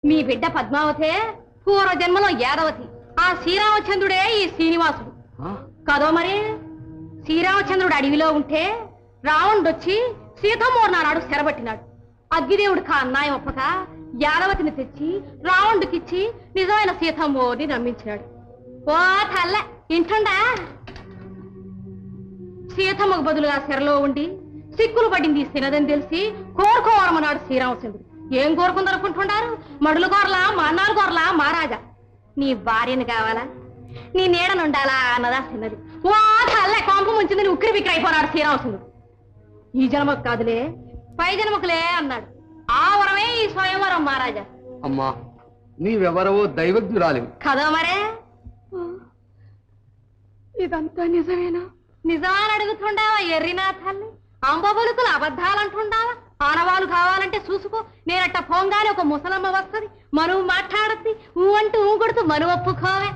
మీ బిడ్డ పద్మావతే పూర్వ జన్మలో యాదవతి, ఆ శ్రీరామచంద్రుడే ఈ శ్రీనివాసుడు కదో. మరి శ్రీరామచంద్రుడు అడవిలో ఉంటే రావణుడొచ్చి సీతమ్మోరు నాడు సెరబట్టినాడు. అగ్గిదేవుడు కా అన్నాయం ఒప్పక యాదవతిని తెచ్చి రావణుడికిచ్చి నిజమైన సీతమ్మోరిని నమ్మించాడు. ఓ తల్ల ఇంటుండా, సీతమ్మకు బదులుగా సెరలో ఉండి సిక్కులు పడింది తినదని తెలిసి కోరుకోవరమన్నాడు శ్రీరామచంద్రుడు. ఏం కోరుకుందనుకుంటున్నారు? మడులు కోరలా, మన్నాలు కోరలా, మహారాజా నీ భార్యను కావాలా, నీ నీడనుండాలా అన్నదా చిన్నది. ఓ తల్ల కొంప ముంచిందని ఉక్కిరి బిక్కిరి అయిపోనాడు శ్రీరామచంద్రుడు. ఈ జన్మకు కాదులే, పై జన్మకులే అన్నాడు. ఆ వరమే ఈ స్వయంవరం మహారాజా. అమ్మా, నీవెవరవో దైవజ్ఞురాలి కదా. మరే ఇదంతా నిజమేనా? నిజాన్ని అడుగుతుండావా ఎర్రినా తల్లి? అంబబలుకులు అబద్ధాలంటుండావా? ఆనవాళ్ళు కావాలంటే చూసుకో. నేనట్ట పోంగానే ఒక ముసలమ్మ వస్తుంది, మనువు మాట్లాడద్ది, ఊ అంటూ ఊ కొడుతూ మనువు ఒప్పుకోవే.